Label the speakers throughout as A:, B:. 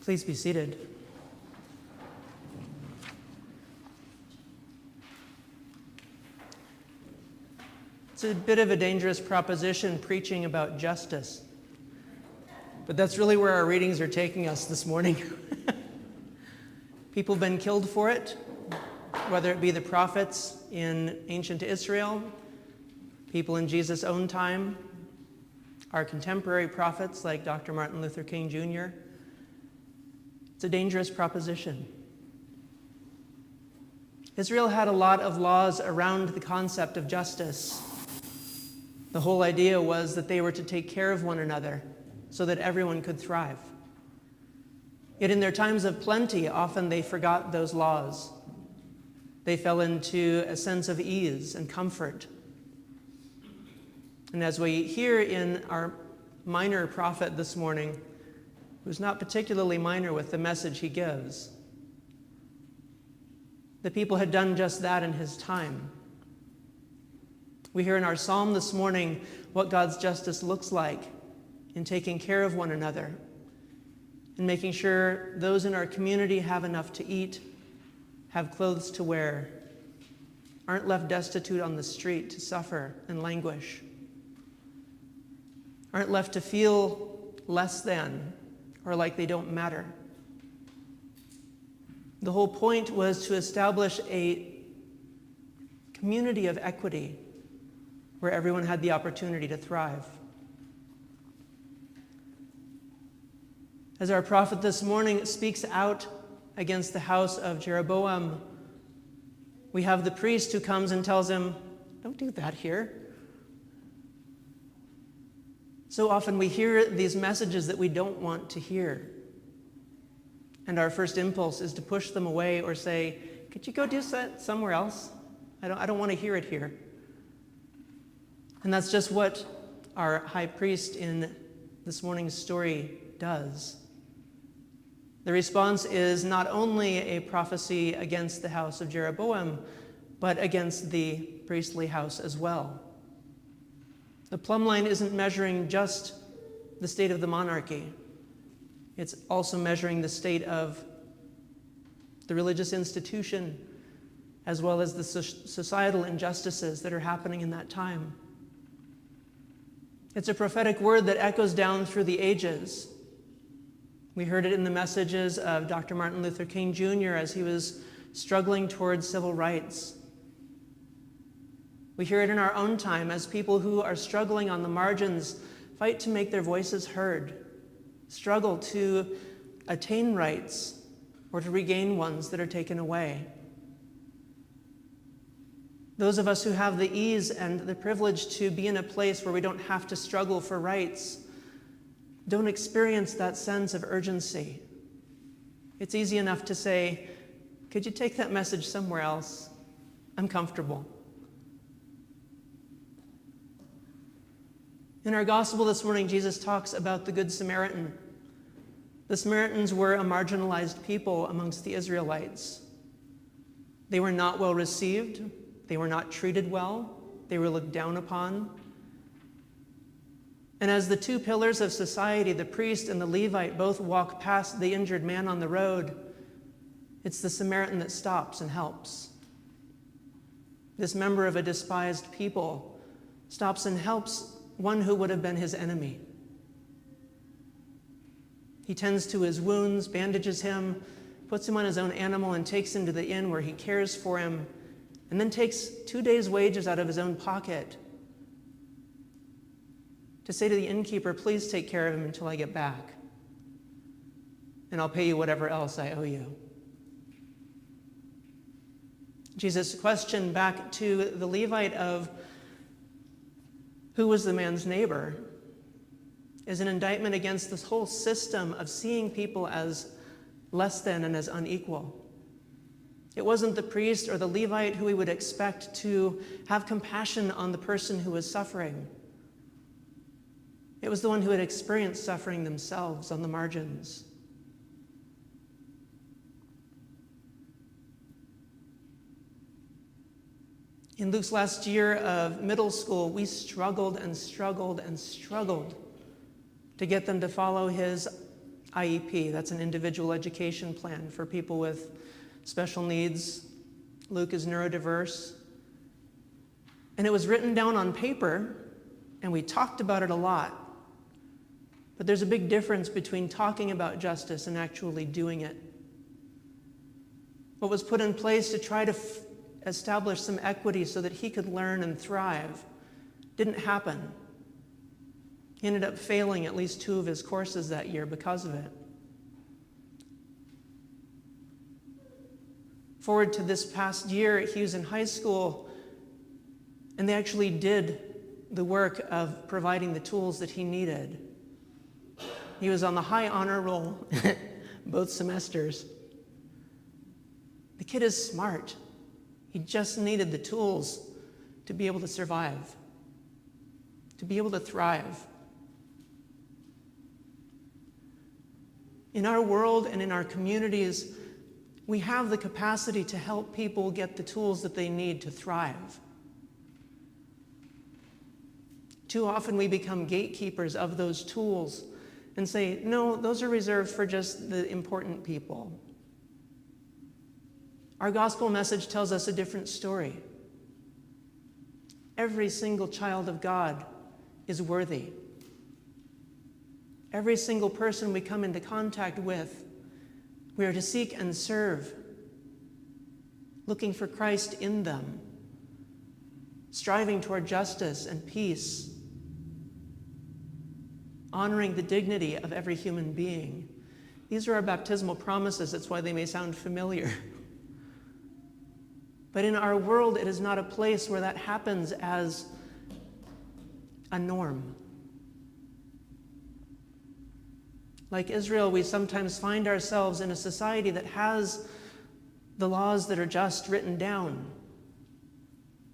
A: Please be seated. It's a bit of a dangerous proposition, preaching about justice. But that's really where our readings are taking us this morning. People have been killed for it, whether it be the prophets in ancient Israel, people in Jesus' own time, our contemporary prophets like Dr. Martin Luther King Jr. It's a dangerous proposition. Israel had a lot of laws around the concept of justice. The whole idea was that they were to take care of one another so that everyone could thrive. Yet in their times of plenty, often they forgot those laws. They fell into a sense of ease and comfort. And as we hear in our minor prophet this morning, who's not particularly minor with the message he gives, the people had done just that in his time. We hear in our psalm this morning what God's justice looks like in taking care of one another and making sure those in our community have enough to eat, have clothes to wear, aren't left destitute on the street to suffer and languish, aren't left to feel less than or like they don't matter. The whole point was to establish a community of equity where everyone had the opportunity to thrive. As our prophet this morning speaks out against the house of Jeroboam, we have the priest who comes and tells him, "Don't do that here." So often we hear these messages that we don't want to hear. And our first impulse is to push them away or say, "Could you go do that somewhere else? I don't want to hear it here." And that's just what our high priest in this morning's story does. The response is not only a prophecy against the house of Jeroboam, but against the priestly house as well. The plumb line isn't measuring just the state of the monarchy. It's also measuring the state of the religious institution, as well as the societal injustices that are happening in that time. It's a prophetic word that echoes down through the ages. We heard it in the messages of Dr. Martin Luther King Jr. as he was struggling towards civil rights. We hear it in our own time as people who are struggling on the margins fight to make their voices heard, struggle to attain rights or to regain ones that are taken away. Those of us who have the ease and the privilege to be in a place where we don't have to struggle for rights don't experience that sense of urgency. It's easy enough to say, "Could you take that message somewhere else? I'm comfortable." In our gospel this morning, Jesus talks about the Good Samaritan. The Samaritans were a marginalized people amongst the Israelites. They were not well received. They were not treated well. They were looked down upon. And as the two pillars of society, the priest and the Levite, both walk past the injured man on the road, it's the Samaritan that stops and helps. This member of a despised people stops and helps one who would have been his enemy. He tends to his wounds, bandages him, puts him on his own animal, and takes him to the inn where he cares for him, and then takes 2 days' wages out of his own pocket to say to the innkeeper, "Please take care of him until I get back, and I'll pay you whatever else I owe you." Jesus' question back to the Levite of who was the man's neighbor is an indictment against this whole system of seeing people as less than and as unequal. It wasn't the priest or the Levite who we would expect to have compassion on the person who was suffering. It was the one who had experienced suffering themselves on the margins. In Luke's last year of middle school, we struggled and struggled and struggled to get them to follow his IEP. That's an individual education plan for people with special needs. Luke is neurodiverse. And it was written down on paper, and we talked about it a lot. But there's a big difference between talking about justice and actually doing it. What was put in place to try to establish some equity so that he could learn and thrive didn't happen. He ended up failing at least 2 of his courses that year because of it. Forward to this past year, he was in high school, and they actually did the work of providing the tools that he needed. He was on the high honor roll both semesters. The kid is smart. He just needed the tools to be able to survive, to be able to thrive. In our world and in our communities, we have the capacity to help people get the tools that they need to thrive. Too often we become gatekeepers of those tools and say, no, those are reserved for just the important people. Our gospel message tells us a different story. Every single child of God is worthy. Every single person we come into contact with, we are to seek and serve, looking for Christ in them, striving toward justice and peace, honoring the dignity of every human being. These are our baptismal promises. That's why they may sound familiar. But in our world, it is not a place where that happens as a norm. Like Israel, we sometimes find ourselves in a society that has the laws that are just written down,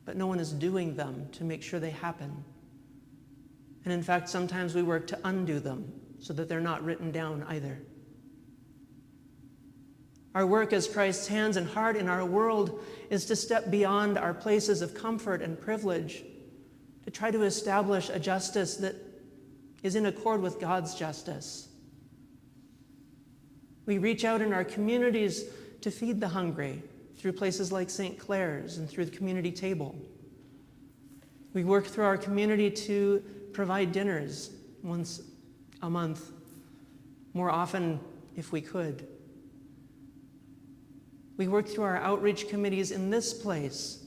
A: but no one is doing them to make sure they happen. And in fact, sometimes we work to undo them so that they're not written down either. Our work as Christ's hands and heart in our world is to step beyond our places of comfort and privilege, to try to establish a justice that is in accord with God's justice. We reach out in our communities to feed the hungry through places like St. Clair's and through the community table. We work through our community to provide dinners once a month, more often if we could. We work through our outreach committees in this place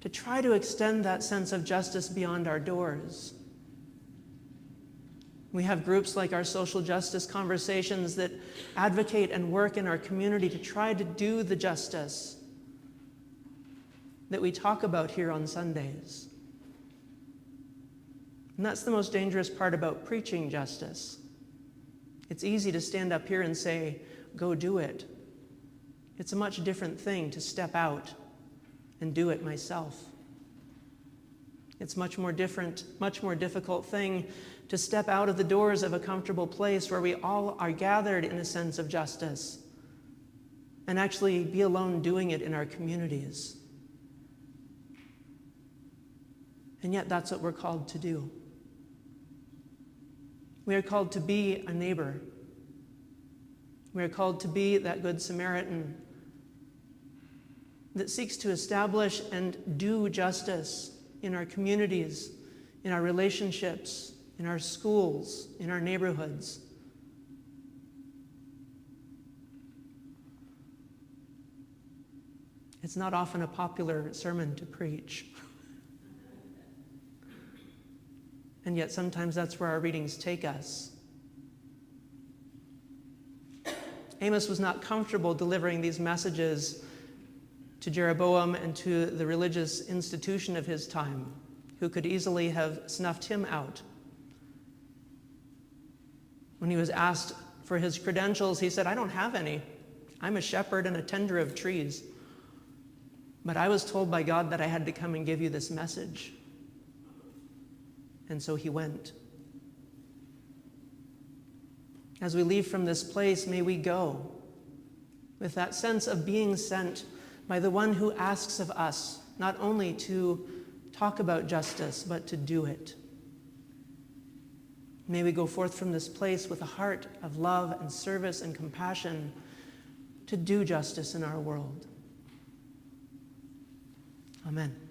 A: to try to extend that sense of justice beyond our doors. We have groups like our social justice conversations that advocate and work in our community to try to do the justice that we talk about here on Sundays. And that's the most dangerous part about preaching justice. It's easy to stand up here and say, go do it. It's a much different thing to step out and do it myself. It's much more difficult thing to step out of the doors of a comfortable place where we all are gathered in a sense of justice and actually be alone doing it in our communities. And yet that's what we're called to do. We are called to be a neighbor. We are called to be that good Samaritan that seeks to establish and do justice in our communities, in our relationships, in our schools, in our neighborhoods. It's not often a popular sermon to preach. And yet sometimes that's where our readings take us. Amos was not comfortable delivering these messages to Jeroboam and to the religious institution of his time, who could easily have snuffed him out. When he was asked for his credentials, he said, I don't have any. I'm a shepherd and a tender of trees. But I was told by God that I had to come and give you this message. And so he went. As we leave from this place, may we go with that sense of being sent by the one who asks of us not only to talk about justice, but to do it. May we go forth from this place with a heart of love and service and compassion to do justice in our world. Amen.